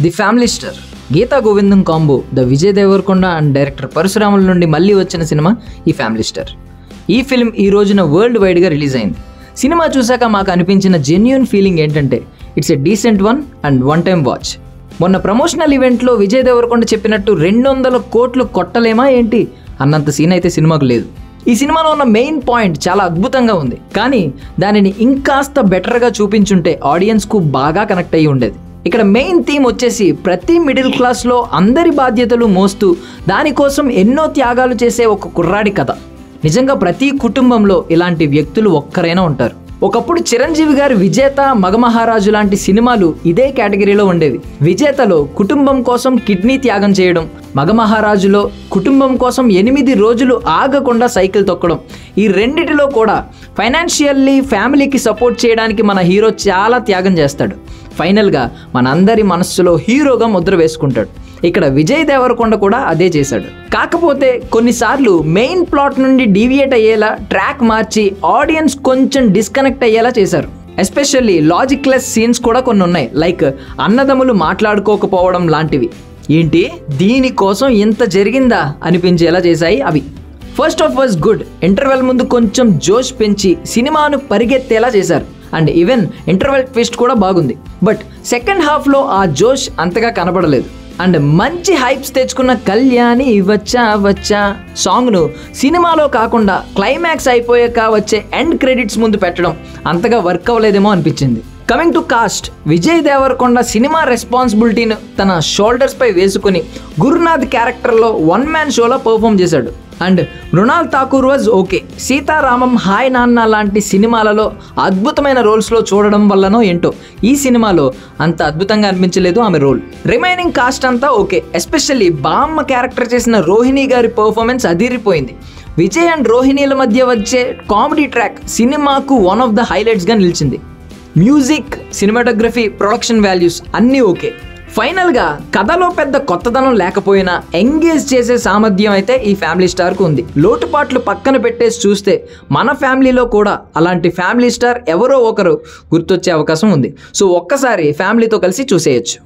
The family star Geetha Govindam combo the Vijay Deverakonda and director పరశురాముల నుండి మళ్ళీ వచ్చిన సినిమా ఈ ఫ్యామిలీ స్టార్. ఈ ఫిల్మ్ ఈ రోజున వరల్డ్ వైడ్గా రిలీజ్ అయింది. సినిమా చూశాక మాకు అనిపించిన జెన్యూన్ ఫీలింగ్ ఏంటంటే it's a decent one and one time watch. మొన్న ప్రమోషనల్ ఈవెంట్లో విజయ్ దేవరకొండ చెప్పినట్టు 200 కోట్లు కొట్టలేమా ఏంటి అన్నంత సీన్ అయితే సినిమాకు లేదు. ఈ సినిమాలో ఉన్న మెయిన్ పాయింట్ చాలా అద్భుతంగా ఉంది, కానీ దానిని ఇంకాస్త బెటర్గా చూపించుంటే ఆడియన్స్కు బాగా కనెక్ట్ అయ్యి ఉండేది. ఇక్కడ మెయిన్ థీమ్ వచ్చేసి ప్రతి మిడిల్ క్లాస్లో అందరి బాధ్యతలు మోస్తూ దానికోసం ఎన్నో త్యాగాలు చేసే ఒక కుర్రాడి కథ. నిజంగా ప్రతి కుటుంబంలో ఇలాంటి వ్యక్తులు ఒక్కరైనా ఉంటారు. ఒకప్పుడు చిరంజీవి గారి విజేత, మగమహారాజు లాంటి సినిమాలు ఇదే కేటగిరీలో ఉండేవి. విజేతలో కుటుంబం కోసం కిడ్నీ త్యాగం చేయడం, మగమహారాజులో కుటుంబం కోసం 8 రోజులు ఆగకుండా సైకిల్ తొక్కడం. ఈ రెండిటిలో కూడా ఫైనాన్షియల్లీ ఫ్యామిలీకి సపోర్ట్ చేయడానికి మన హీరో చాలా త్యాగం చేస్తాడు. ఫైనల్గా మనందరి మనస్సులో హీరోగా ముద్ర వేసుకుంటాడు. ఇక్కడ విజయ్ దేవరకొండ కూడా అదే చేశాడు. కాకపోతే కొన్నిసార్లు మెయిన్ ప్లాట్ నుండి డీవియేట్ అయ్యేలా ట్రాక్ మార్చి ఆడియన్స్ కొంచెం డిస్కనెక్ట్ అయ్యేలా చేశారు. ఎస్పెషల్లీ లాజిక్లెస్ సీన్స్ కూడా కొన్ని ఉన్నాయి, లైక్ అన్నదమ్ములు మాట్లాడుకోకపోవడం లాంటివి. ఏంటి దీనికోసం ఇంత జరిగిందా అనిపించేలా చేశాయి అవి. First of was good. Interval ముందు కొంచెం జోష్ పెంచి సినిమాను పరిగెత్తేలా చేశారు. అండ్ ఈవెన్ ఇంటర్వెల్ ట్విస్ట్ కూడా బాగుంది. బట్ సెకండ్ హాఫ్లో ఆ జోష్ అంతగా కనబడలేదు. అండ్ మంచి హైప్స్ తెచ్చుకున్న కళ్యాణి వచ్చా వచ్చా సాంగ్ను సినిమాలో కాకుండా క్లైమాక్స్ అయిపోయాక వచ్చే ఎండ్ క్రెడిట్స్ ముందు పెట్టడం అంతగా వర్క్ అవ్వలేదేమో అనిపించింది. Coming to cast, Vijay Deverakonda cinema రెస్పాన్సిబిలిటీని తన షోల్డర్స్ పై వేసుకుని గురునాథ్ క్యారెక్టర్లో వన్ మ్యాన్ షోలో పర్ఫామ్ చేశాడు. And Mrunal Thakur was okay. Sitaramam, Hi Nanna లాంటి సినిమాలలో అద్భుతమైన రోల్స్లో చూడడం వల్లనో ఏంటో ఈ సినిమాలో అంత అద్భుతంగా అనిపించలేదు ఆమె రోల్. రిమైనింగ్ కాస్ట్ అంతా ఓకే. ఎస్పెషల్లీ బామ్మ క్యారెక్టర్ చేసిన రోహిణి గారి పర్ఫార్మెన్స్ అదిరిపోయింది. విజయ్ అండ్ రోహిణిల మధ్య వచ్చే కామెడీ ట్రాక్ సినిమాకు వన్ ఆఫ్ ద హైలైట్స్గా నిలిచింది. మ్యూజిక్, సినిమాటోగ్రఫీ, ప్రొడక్షన్ వాల్యూస్ అన్నీ ఓకే. ఫైనల్గా కథలో పెద్ద కొత్తదనం లేకపోయినా ఎంగేజ్ చేసే సామర్థ్యం అయితే ఈ ఫ్యామిలీ స్టార్కు ఉంది. లోటుపాట్లు పక్కన పెట్టేసి చూస్తే మన ఫ్యామిలీలో కూడా అలాంటి ఫ్యామిలీ స్టార్ ఎవరో ఒకరు గుర్తొచ్చే అవకాశం ఉంది. సో ఒక్కసారి ఫ్యామిలీతో కలిసి చూసేయచ్చు.